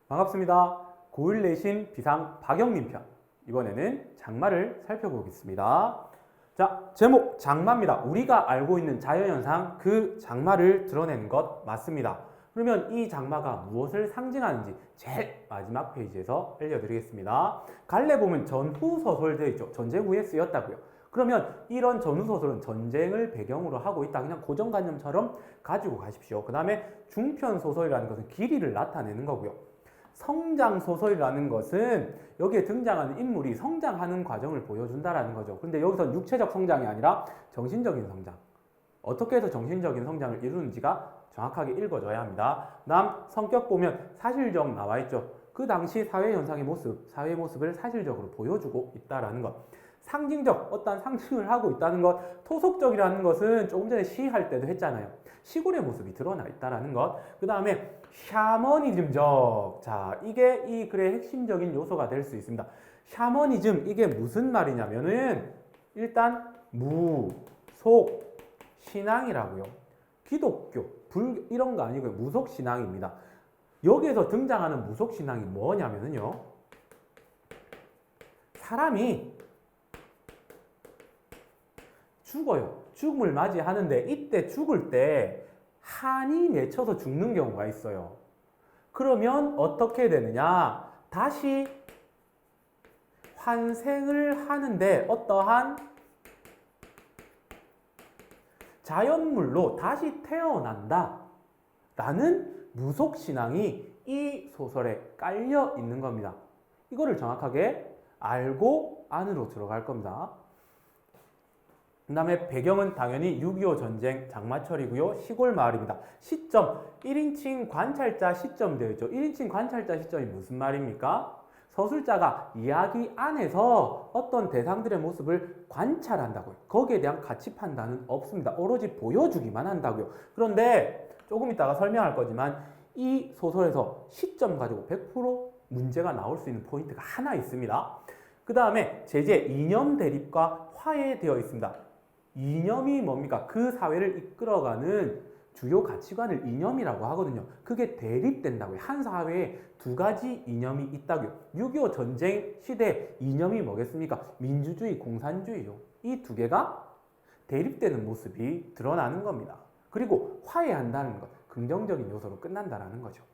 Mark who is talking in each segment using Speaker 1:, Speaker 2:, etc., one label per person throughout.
Speaker 1: 반갑습니다. 고1 내신 비상 박영민 편. 이번에는 장마를 살펴보겠습니다. 자, 제목 장마입니다. 우리가 알고 있는 자연현상 그 장마를 드러내는 것 맞습니다. 그러면 이 장마가 무엇을 상징하는지 제일 마지막 페이지에서 알려드리겠습니다. 갈래 보면 전후 소설 되어 있죠. 전쟁 후에 쓰였다고요. 그러면 이런 전후 소설은 전쟁을 배경으로 하고 있다. 그냥 고정관념처럼 가지고 가십시오. 그 다음에 중편 소설이라는 것은 길이를 나타내는 거고요. 성장 소설이라는 것은 여기에 등장하는 인물이 성장하는 과정을 보여준다라는 거죠. 그런데 여기서 육체적 성장이 아니라 정신적인 성장. 어떻게 해서 정신적인 성장을 이루는지가 정확하게 읽어줘야 합니다. 다음 성격 보면 사실적 나와 있죠. 그 당시 사회 현상의 모습, 사회의 모습을 사실적으로 보여주고 있다라는 것. 상징적, 어떤 상징을 하고 있다는 것. 토속적이라는 것은 조금 전에 시할 때도 했잖아요. 시골의 모습이 드러나 있다라는 것. 그 다음에 샤머니즘적. 자, 이게 이 글의 핵심적인 요소가 될 수 있습니다. 샤머니즘, 이게 무슨 말이냐면은 일단 무속 신앙이라고요. 기독교, 불교 이런 거 아니고요. 무속 신앙입니다. 여기에서 등장하는 무속 신앙이 뭐냐면은요. 사람이 죽어요. 죽음을 맞이하는데 이때 죽을 때 한이 맺혀서 죽는 경우가 있어요. 그러면 어떻게 되느냐? 다시 환생을 하는데 어떠한 자연물로 다시 태어난다 라는 무속신앙이 이 소설에 깔려 있는 겁니다. 이거를 정확하게 알고 안으로 들어갈 겁니다. 그 다음에 배경은 당연히 6.25 전쟁 장마철이고요. 시골 마을입니다. 시점, 1인칭 관찰자 시점 되어 있죠. 1인칭 관찰자 시점이 무슨 말입니까? 서술자가 이야기 안에서 어떤 대상들의 모습을 관찰한다고요. 거기에 대한 가치 판단은 없습니다. 오로지 보여주기만 한다고요. 그런데 조금 이따가 설명할 거지만 이 소설에서 시점 가지고 100% 문제가 나올 수 있는 포인트가 하나 있습니다. 그 다음에 제재 이념 대립과 화해되어 있습니다. 이념이 뭡니까? 그 사회를 이끌어가는 주요 가치관을 이념이라고 하거든요. 그게 대립된다고요. 한 사회에 두 가지 이념이 있다고요. 6.25 전쟁 시대 이념이 뭐겠습니까? 민주주의, 공산주의요. 이 두 개가 대립되는 모습이 드러나는 겁니다. 그리고 화해한다는 것, 긍정적인 요소로 끝난다는 거죠.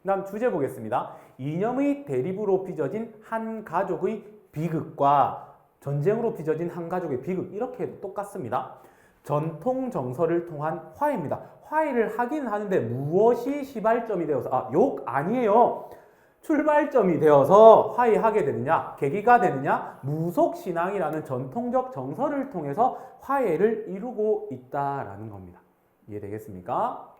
Speaker 1: 다음 주제 보겠습니다. 이념의 대립으로 빚어진 한 가족의 비극과 전쟁으로 빚어진 한 가족의 비극, 이렇게 해도 똑같습니다. 전통 정서를 통한 화해입니다. 화해를 하긴 하는데 무엇이 시발점이 되어서, 욕 아니에요. 출발점이 되어서 화해하게 되느냐, 계기가 되느냐, 무속신앙이라는 전통적 정서를 통해서 화해를 이루고 있다라는 겁니다. 이해되겠습니까?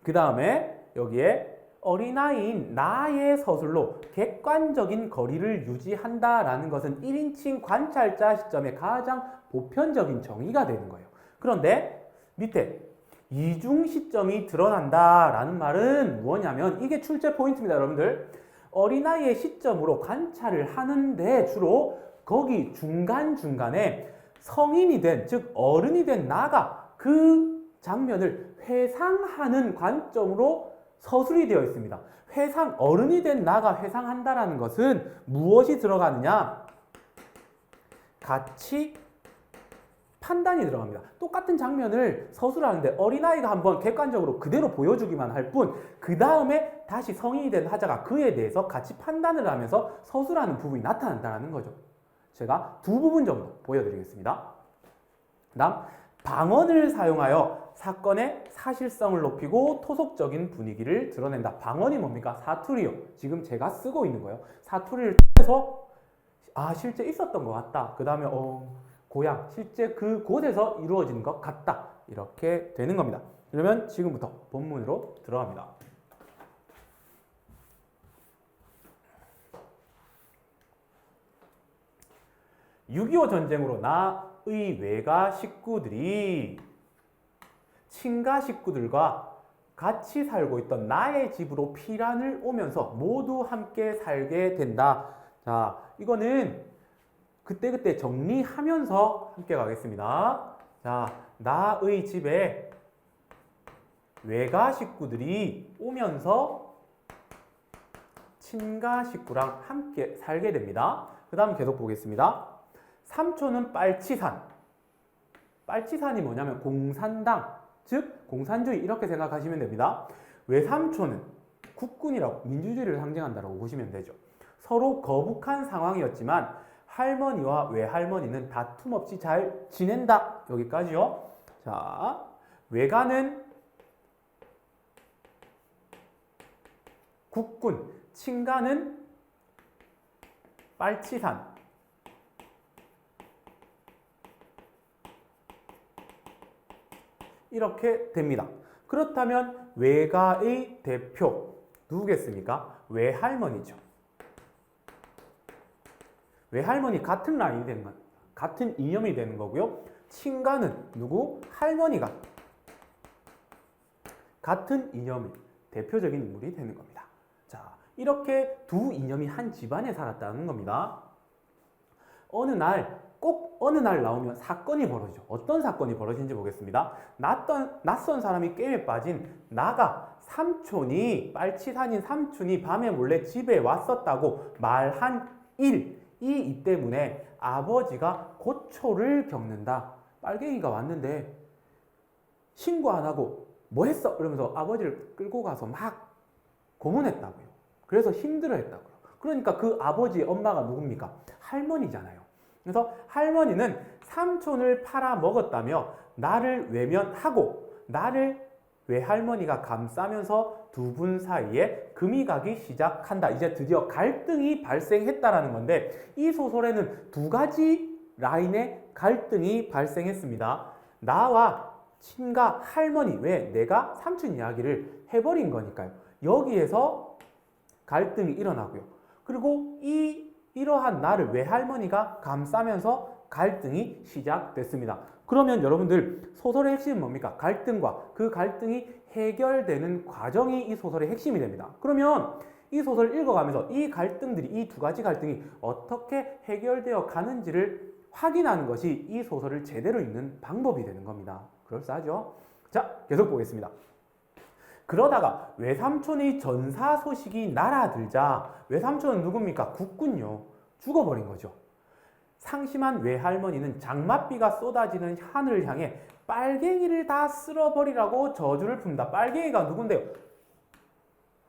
Speaker 1: 그 다음에 여기에 어린아이인 나의 서술로 객관적인 거리를 유지한다라는 것은 1인칭 관찰자 시점의 가장 보편적인 정의가 되는 거예요. 그런데 밑에 이중 시점이 드러난다라는 말은 뭐냐면 이게 출제 포인트입니다, 여러분들. 어린아이의 시점으로 관찰을 하는데 주로 거기 중간중간에 성인이 된, 즉 어른이 된 나가 그 장면을 회상하는 관점으로 서술이 되어 있습니다. 어른이 된 나가 회상한다라는 것은 무엇이 들어가느냐? 가치 판단이 들어갑니다. 똑같은 장면을 서술하는데 어린아이가 한번 객관적으로 그대로 보여주기만 할 뿐, 그 다음에 다시 성인이 된 하자가 그에 대해서 가치 판단을 하면서 서술하는 부분이 나타난다는 거죠. 제가 두 부분 정도 보여드리겠습니다. 그 다음, 방언을 사용하여 사건의 사실성을 높이고 토속적인 분위기를 드러낸다. 방언이 뭡니까? 사투리요. 지금 제가 쓰고 있는 거예요. 사투리를 통해서 실제 있었던 것 같다. 그 다음에 고향, 실제 그 곳에서 이루어진 것 같다. 이렇게 되는 겁니다. 그러면 지금부터 본문으로 들어갑니다. (6.25) 전쟁으로 나의 외가 식구들이 친가 식구들과 같이 살고 있던 나의 집으로 피란을 오면서 모두 함께 살게 된다. 자, 이거는 그때그때 정리하면서 함께 가겠습니다. 자, 나의 집에 외가 식구들이 오면서 친가 식구랑 함께 살게 됩니다. 그 다음 계속 보겠습니다. 삼촌은 빨치산. 빨치산이 뭐냐면 공산당, 즉 공산주의 이렇게 생각하시면 됩니다. 외삼촌은 국군이라고 민주주의를 상징한다고 보시면 되죠. 서로 거북한 상황이었지만 할머니와 외할머니는 다툼 없이 잘 지낸다. 여기까지요. 자, 외가는 국군, 친가는 빨치산. 이렇게 됩니다. 그렇다면 외가의 대표 누구겠습니까? 외할머니죠. 외할머니 같은 라인이 되는 건 같은 이념이 되는 거고요. 친가는 누구? 할머니가 같은 이념의 대표적인 인물이 되는 겁니다. 자, 이렇게 두 이념이 한 집안에 살았다는 겁니다. 어느 날 나오면 사건이 벌어지죠. 어떤 사건이 벌어진지 보겠습니다. 낯선 사람이 게임에 빠진 나가 삼촌이 빨치산인 삼촌이 밤에 몰래 집에 왔었다고 말한 이 때문에 아버지가 고초를 겪는다. 빨갱이가 왔는데 신고 안 하고 뭐 했어? 이러면서 아버지를 끌고 가서 막 고문했다고요. 그래서 힘들어했다고요. 그러니까 그 아버지의 엄마가 누굽니까? 할머니잖아요. 그래서 할머니는 삼촌을 팔아먹었다며 나를 외면하고 나를 외할머니가 감싸면서 두 분 사이에 금이 가기 시작한다. 이제 드디어 갈등이 발생했다라는 건데 이 소설에는 두 가지 라인의 갈등이 발생했습니다. 나와 친가 할머니, 왜? 내가 삼촌 이야기를 해버린 거니까요. 여기에서 갈등이 일어나고요. 그리고 이러한 나를 외할머니가 감싸면서 갈등이 시작됐습니다. 그러면 여러분들 소설의 핵심은 뭡니까? 갈등과 그 갈등이 해결되는 과정이 이 소설의 핵심이 됩니다. 그러면 이 소설을 읽어가면서 이 갈등들이, 이 두 가지 갈등이 어떻게 해결되어 가는지를 확인하는 것이 이 소설을 제대로 읽는 방법이 되는 겁니다. 그럴싸하죠? 자, 계속 보겠습니다. 그러다가 외삼촌의 전사 소식이 날아들자, 외삼촌은 누굽니까? 국군요. 죽어버린 거죠. 상심한 외할머니는 장맛비가 쏟아지는 하늘을 향해 빨갱이를 다 쓸어버리라고 저주를 푼다. 빨갱이가 누군데요?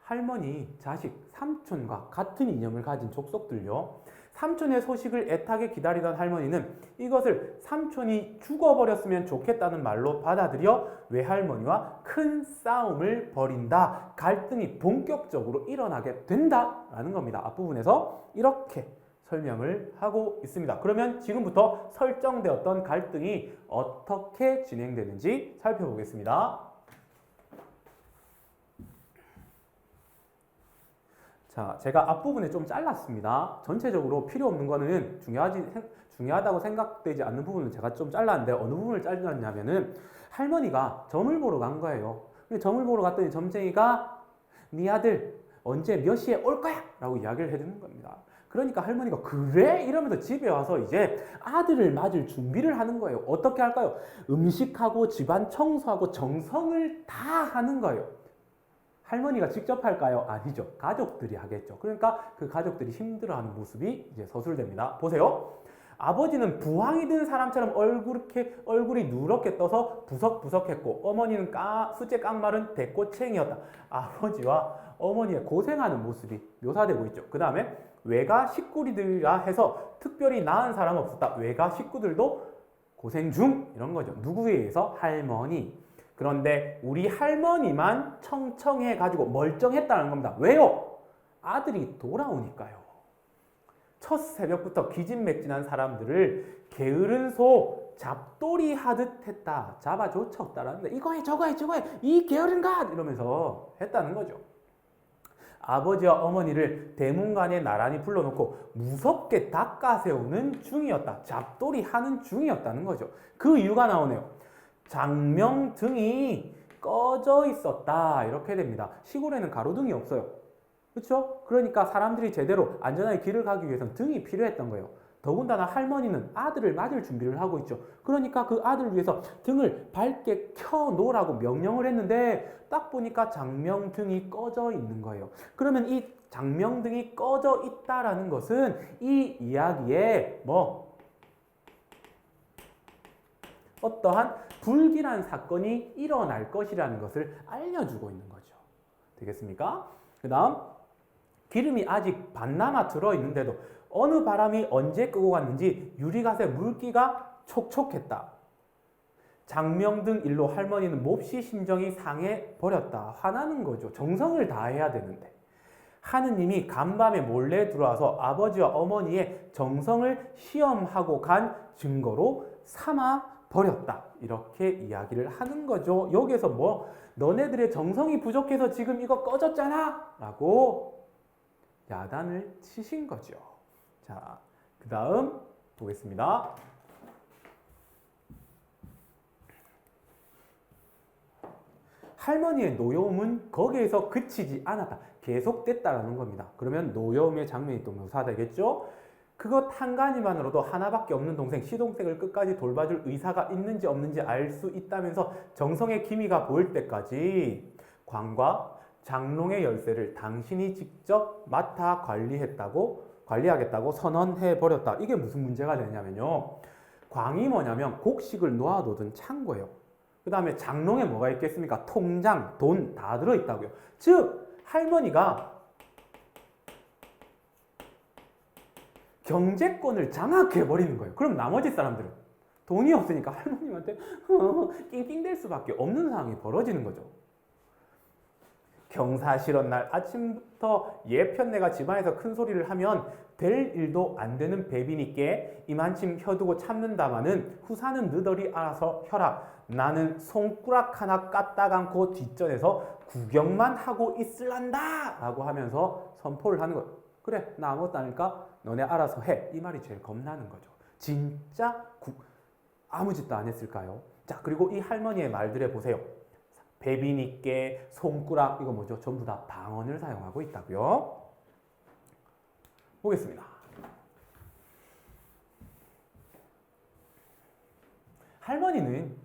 Speaker 1: 할머니, 자식, 삼촌과 같은 이념을 가진 족속들요. 삼촌의 소식을 애타게 기다리던 할머니는 이것을 삼촌이 죽어버렸으면 좋겠다는 말로 받아들여 외할머니와 큰 싸움을 벌인다. 갈등이 본격적으로 일어나게 된다라는 겁니다. 앞부분에서 이렇게 설명을 하고 있습니다. 그러면 지금부터 설정되었던 갈등이 어떻게 진행되는지 살펴보겠습니다. 자, 제가 앞부분에 좀 잘랐습니다. 전체적으로 필요 없는 거는 중요하다고 생각되지 않는 부분은 제가 좀 잘랐는데 어느 부분을 잘랐냐면은 할머니가 점을 보러 간 거예요. 점을 보러 갔더니 점쟁이가 네 아들 언제 몇 시에 올 거야? 라고 이야기를 해주는 겁니다. 그러니까 할머니가 그래? 이러면서 집에 와서 이제 아들을 맞을 준비를 하는 거예요. 어떻게 할까요? 음식하고 집안 청소하고 정성을 다 하는 거예요. 할머니가 직접 할까요? 아니죠. 가족들이 하겠죠. 그러니까 그 가족들이 힘들어하는 모습이 이제 서술됩니다. 보세요. 아버지는 부항이 든 사람처럼 얼굴이 누렇게 떠서 부석부석했고 어머니는 수제 깡마른 대꼬챙이였다. 아버지와 어머니의 고생하는 모습이 묘사되고 있죠. 그 다음에 외가 식구들이라 해서 특별히 나은 사람은 없었다. 외가 식구들도 고생 중 이런 거죠. 누구에 의해서? 할머니. 그런데 우리 할머니만 청청해가지고 멀쩡했다는 겁니다. 왜요? 아들이 돌아오니까요. 첫 새벽부터 기진맥진한 사람들을 게으른 소 잡돌이 하듯 했다. 잡아조차 없다라는데 이거 해 저거 해 저거 해 이 게으른 것 이러면서 했다는 거죠. 아버지와 어머니를 대문간에 나란히 불러놓고 무섭게 닦아세우는 중이었다. 잡돌이 하는 중이었다는 거죠. 그 이유가 나오네요. 장명등이 꺼져 있었다. 이렇게 됩니다. 시골에는 가로등이 없어요. 그렇죠? 그러니까 사람들이 제대로 안전하게 길을 가기 위해서는 등이 필요했던 거예요. 더군다나 할머니는 아들을 맞을 준비를 하고 있죠. 그러니까 그 아들을 위해서 등을 밝게 켜놓으라고 명령을 했는데 딱 보니까 장명등이 꺼져 있는 거예요. 그러면 이 장명등이 꺼져 있다라는 것은 이 이야기에 어떠한 불길한 사건이 일어날 것이라는 것을 알려주고 있는 거죠. 되겠습니까? 그 다음 기름이 아직 반남아 들어있는데도 어느 바람이 언제 끄고 갔는지 유리갓의 물기가 촉촉했다. 장명등 일로 할머니는 몹시 심정이 상해 버렸다. 화나는 거죠. 정성을 다해야 되는데. 하느님이 간밤에 몰래 들어와서 아버지와 어머니의 정성을 시험하고 간 증거로 삼아 버렸다. 이렇게 이야기를 하는 거죠. 여기에서 너네들의 정성이 부족해서 지금 이거 꺼졌잖아! 라고 야단을 치신 거죠. 자, 그 다음 보겠습니다. 할머니의 노여움은 거기에서 그치지 않았다. 계속됐다라는 겁니다. 그러면 노여움의 장면이 또 묘사되겠죠? 그것 한 가지만으로도 하나밖에 없는 동생, 시동생을 끝까지 돌봐줄 의사가 있는지 없는지 알 수 있다면서 정성의 기미가 보일 때까지 광과 장롱의 열쇠를 당신이 직접 맡아 관리하겠다고 선언해버렸다. 이게 무슨 문제가 되냐면요. 광이 뭐냐면 곡식을 놓아두던 창고예요. 그 다음에 장롱에 뭐가 있겠습니까? 통장, 돈 다 들어있다고요. 즉 할머니가 경제권을 장악해버리는 거예요. 그럼 나머지 사람들은 돈이 없으니까 할머님한테 낑낑댈 수밖에 없는 상황이 벌어지는 거죠. 경사실현 날 아침부터 예편내가 집안에서 큰 소리를 하면 될 일도 안 되는 배비니께 이만침 혀두고 참는다마는 후사는 너덜이 알아서 혀라. 나는 손가락 하나 까딱 않고 뒷전에서 구경만 하고 있을란다 라고 하면서 선포를 하는 거예요. 그래, 나 아무것도 아니까 너네 알아서 해. 이 말이 제일 겁나는 거죠. 진짜 아무 짓도 안 했을까요? 자, 그리고 이 할머니의 말들에 보세요. 배비니께, 손가락, 이거 뭐죠? 전부 다 방언을 사용하고 있다고요. 보겠습니다. 할머니는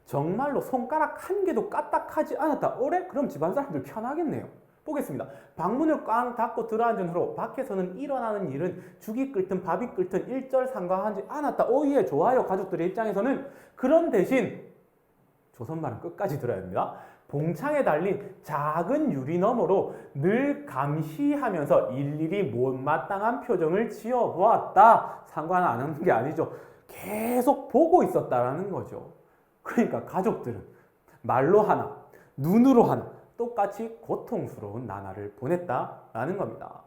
Speaker 1: 정말로 손가락 한 개도 까딱하지 않았다. 그래? 그럼 집안 사람들 편하겠네요. 보겠습니다. 방문을 꽝 닫고 들어앉은 후로 밖에서는 일어나는 일은 죽이 끓든 밥이 끓든 일절상관하지 않았다. 예, 좋아요. 가족들의 입장에서는. 그런 대신 조선말은 끝까지 들어야 됩니다. 봉창에 달린 작은 유리너머로 늘 감시하면서 일일이 못마땅한 표정을 지어보았다. 상관 안 하는 게 아니죠. 계속 보고 있었다라는 거죠. 그러니까 가족들은 말로 하나, 눈으로 하나 똑같이 고통스러운 나날을 보냈다라는 겁니다.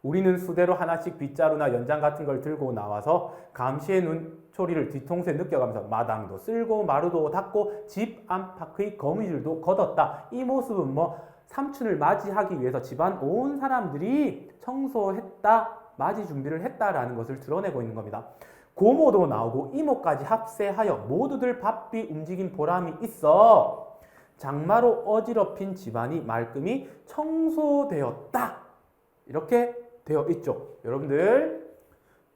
Speaker 1: 우리는 수대로 하나씩 빗자루나 연장 같은 걸 들고 나와서 감시의 눈초리를 뒤통수에 느껴가면서 마당도 쓸고 마루도 닦고 집 안팎의 거미줄도 걷었다. 이 모습은 삼촌을 맞이하기 위해서 집안 온 사람들이 청소했다, 맞이 준비를 했다라는 것을 드러내고 있는 겁니다. 고모도 나오고 이모까지 합세하여 모두들 바삐 움직인 보람이 있어 장마로 어지럽힌 집안이 말끔히 청소되었다. 이렇게 되어 있죠. 여러분들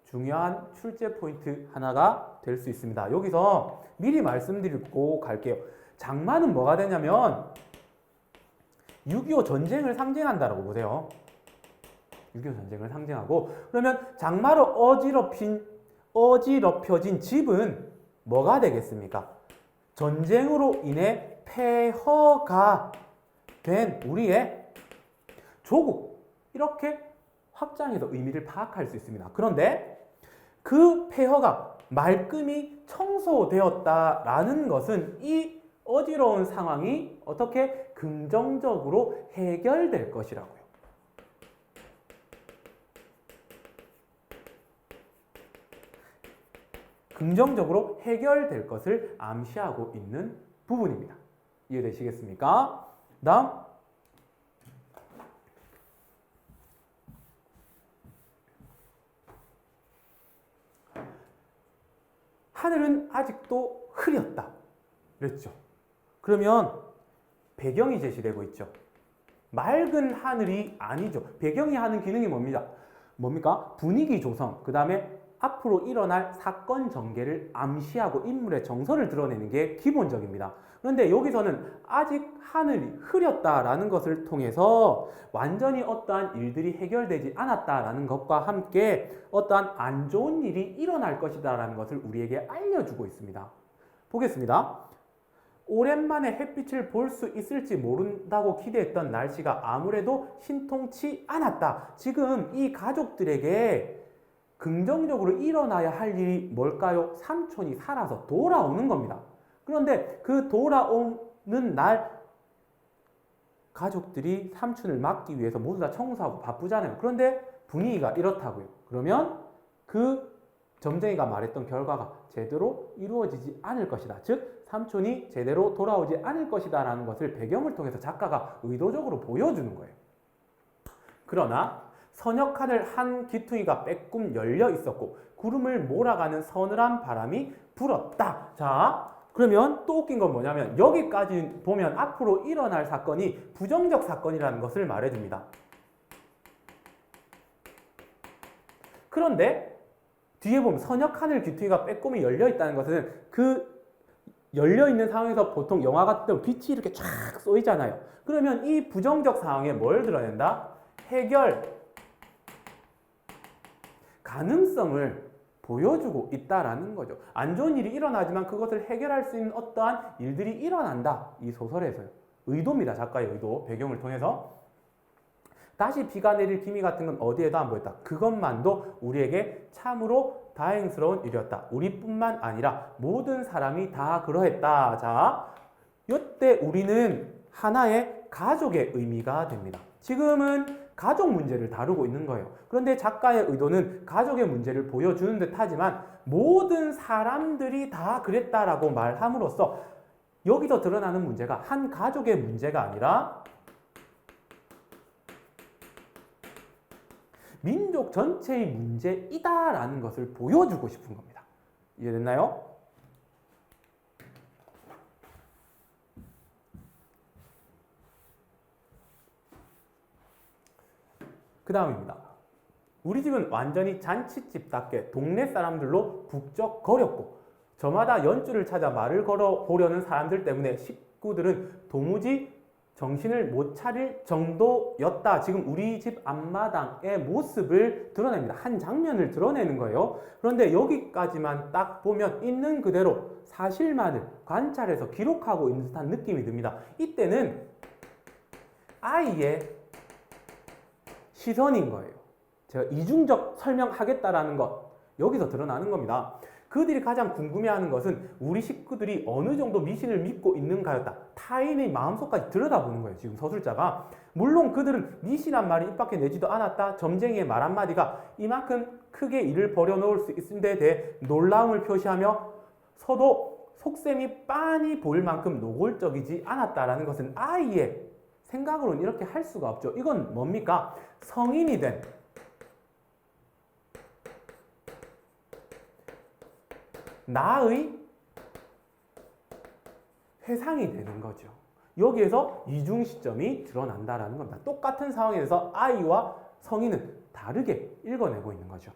Speaker 1: 중요한 출제 포인트 하나가 될 수 있습니다. 여기서 미리 말씀드리고 갈게요. 장마는 뭐가 되냐면 6.25 전쟁을 상징한다라고 보세요. 6.25 전쟁을 상징하고, 그러면 장마로 어지럽혀진 집은 뭐가 되겠습니까? 전쟁으로 인해 폐허가 된 우리의 조국, 이렇게 확장해서 의미를 파악할 수 있습니다. 그런데 그 폐허가 말끔히 청소되었다라는 것은 이 어지러운 상황이 어떻게 긍정적으로 해결될 것이라고요. 긍정적으로 해결될 것을 암시하고 있는 부분입니다. 이해되시겠습니까? 다음 하늘은 아직도 흐렸다 그랬죠. 그러면 배경이 제시되고 있죠. 맑은 하늘이 아니죠. 배경이 하는 기능이 뭡니까? 분위기 조성, 그 다음에 앞으로 일어날 사건 전개를 암시하고 인물의 정서를 드러내는 게 기본적입니다. 그런데 여기서는 아직 하늘이 흐렸다라는 것을 통해서 완전히 어떠한 일들이 해결되지 않았다라는 것과 함께 어떠한 안 좋은 일이 일어날 것이다라는 것을 우리에게 알려주고 있습니다. 보겠습니다. 오랜만에 햇빛을 볼 수 있을지 모른다고 기대했던 날씨가 아무래도 신통치 않았다. 지금 이 가족들에게 긍정적으로 일어나야 할 일이 뭘까요? 삼촌이 살아서 돌아오는 겁니다. 그런데 그 돌아오는 날 가족들이 삼촌을 막기 위해서 모두 다 청소하고 바쁘잖아요. 그런데 분위기가 이렇다고요. 그러면 그 점쟁이가 말했던 결과가 제대로 이루어지지 않을 것이다. 즉 삼촌이 제대로 돌아오지 않을 것이다 라는 것을 배경을 통해서 작가가 의도적으로 보여주는 거예요. 그러나 서녁하늘 한 기퉁이가 빼꼼 열려 있었고 구름을 몰아가는 서늘한 바람이 불었다. 자, 그러면 또 웃긴 건 뭐냐면 여기까지 보면 앞으로 일어날 사건이 부정적 사건이라는 것을 말해줍니다. 그런데 뒤에 보면 서녁하늘 기퉁이가 빼꼼히 열려 있다는 것은 그 열려있는 상황에서 보통 영화 같은 경우 빛이 이렇게 쫙 쏘이잖아요. 그러면 이 부정적 상황에 뭘 드러낸다? 해결 가능성을 보여주고 있다라는 거죠. 안 좋은 일이 일어나지만 그것을 해결할 수 있는 어떠한 일들이 일어난다. 이 소설에서요. 의도입니다. 작가의 의도, 배경을 통해서. 다시 비가 내릴 기미 같은 건 어디에도 안 보였다. 그것만도 우리에게 참으로 다행스러운 일이었다. 우리뿐만 아니라 모든 사람이 다 그러했다. 자, 이때 우리는 하나의 가족의 의미가 됩니다. 지금은 가족 문제를 다루고 있는 거예요. 그런데 작가의 의도는 가족의 문제를 보여주는 듯 하지만 모든 사람들이 다 그랬다라고 말함으로써 여기서 드러나는 문제가 한 가족의 문제가 아니라 민족 전체의 문제이다라는 것을 보여주고 싶은 겁니다. 이해됐나요? 그 다음입니다. 우리 집은 완전히 잔치집답게 동네 사람들로 북적거렸고 저마다 연주를 찾아 말을 걸어보려는 사람들 때문에 식구들은 도무지 정신을 못 차릴 정도였다. 지금 우리 집 앞마당의 모습을 드러냅니다. 한 장면을 드러내는 거예요. 그런데 여기까지만 딱 보면 있는 그대로 사실만을 관찰해서 기록하고 있는 듯한 느낌이 듭니다. 이때는 아이의 시선인 거예요. 제가 이중적 설명하겠다라는 것 여기서 드러나는 겁니다. 그들이 가장 궁금해하는 것은 우리 식구들이 어느 정도 미신을 믿고 있는가였다. 타인의 마음속까지 들여다보는 거예요. 지금 서술자가. 물론 그들은 미신한 말이 입 밖에 내지도 않았다. 점쟁이의 말 한마디가 이만큼 크게 일을 벌여놓을 수 있는 데 대해 놀라움을 표시하며 서도 속셈이 빤히 보일 만큼 노골적이지 않았다라는 것은 아이의 생각으로는 이렇게 할 수가 없죠. 이건 뭡니까? 성인이 된 나의 회상이 되는 거죠. 여기에서 이중 시점이 드러난다라는 겁니다. 똑같은 상황에서 아이와 성인은 다르게 읽어내고 있는 거죠.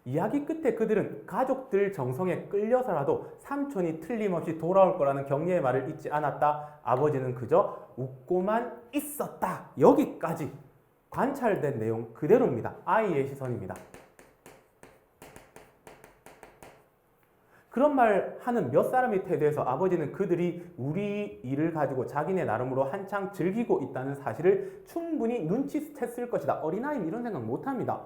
Speaker 1: 이야기 끝에 그들은 가족들 정성에 끌려서라도 삼촌이 틀림없이 돌아올 거라는 격려의 말을 잊지 않았다. 아버지는 그저 웃고만 있었다. 여기까지 관찰된 내용 그대로입니다. 아이의 시선입니다. 그런 말 하는 몇 사람이 태도에서 아버지는 그들이 우리 일을 가지고 자기네 나름으로 한창 즐기고 있다는 사실을 충분히 눈치챘을 것이다. 어린아이는 이런 생각 못합니다.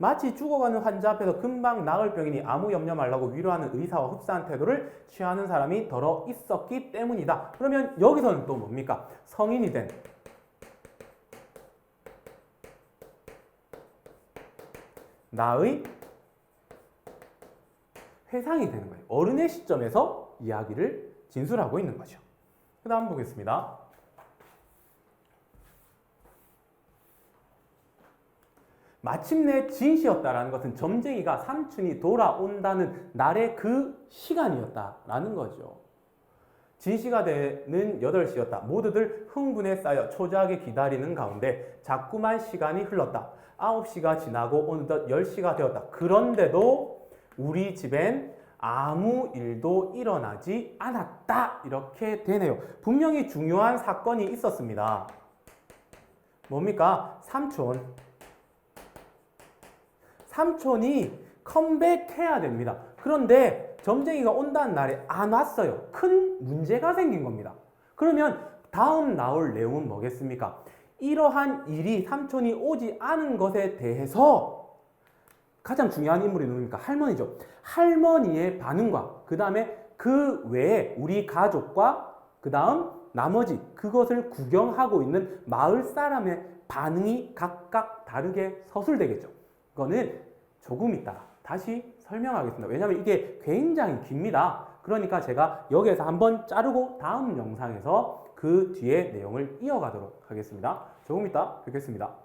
Speaker 1: 마치 죽어가는 환자 앞에서 금방 나을 병이니 아무 염려 말라고 위로하는 의사와 흡사한 태도를 취하는 사람이 더러 있었기 때문이다. 그러면 여기서는 또 뭡니까? 성인이 된 나의 회상이 되는 거예요. 어른의 시점에서 이야기를 진술하고 있는 거죠. 그 다음 보겠습니다. 마침내 진시였다라는 것은 점쟁이가 삼촌이 돌아온다는 날의 그 시간이었다라는 거죠. 진시가 되는 8시였다. 모두들 흥분에 쌓여 초조하게 기다리는 가운데 자꾸만 시간이 흘렀다. 9시가 지나고 어느덧 10시가 되었다. 그런데도 우리 집엔 아무 일도 일어나지 않았다. 이렇게 되네요. 분명히 중요한 사건이 있었습니다. 뭡니까? 삼촌이 컴백해야 됩니다. 그런데 점쟁이가 온다는 날에 안 왔어요. 큰 문제가 생긴 겁니다. 그러면 다음 나올 내용은 뭐겠습니까? 이러한 일이 삼촌이 오지 않은 것에 대해서 가장 중요한 인물이 누굽니까? 할머니죠. 할머니의 반응과 그 다음에 그 외에 우리 가족과 그 다음 나머지 그것을 구경하고 있는 마을 사람의 반응이 각각 다르게 서술되겠죠. 이거는 조금 있다가 다시 설명하겠습니다. 왜냐하면 이게 굉장히 깁니다. 그러니까 제가 여기에서 한번 자르고 다음 영상에서 그 뒤에 내용을 이어가도록 하겠습니다. 조금 이따 뵙겠습니다.